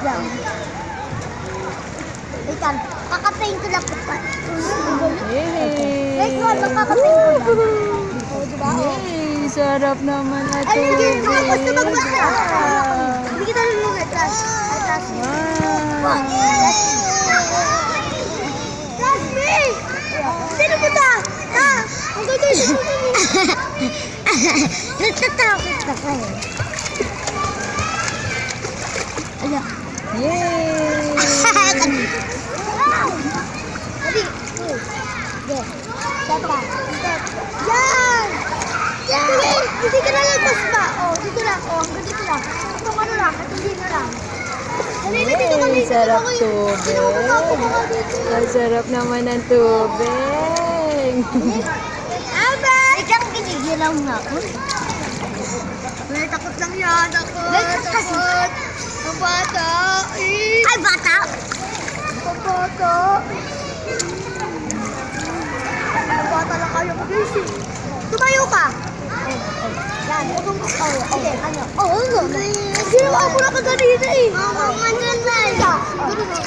lang. Wait lang. Kakapain ko lang po pa. Wait mo, magkakapain ko lang. O, diba? Yay! Sarap naman na Ay, hindi tubig. ko gusto magbasa. Hindi kita lulungan. Last. Wow! Last me! Sino po ta? Ang ganda siya. Natatakot ka pa eh. Ayan. Yay! Dali. Yan. Tata. Yan! Yan! Hindi ka na lagpas pa. Oh, dito lang. Oh, hanggang dito lang. Itong ano lang. Itong dito lang. Dali, dito kami. Yay! Sarap tubig. Ang sarap naman ng tubig. Aba! Ikaw kinigilaw nga ako. May takot lang yan. Takot. Ang bata. Ay, bata? Ang bata. Ang bata lang kayo magising. Tumayo ka. Yan. Okay, ano? Oo, ano? Ginawa ko na kaganina eh. Oo, mananay.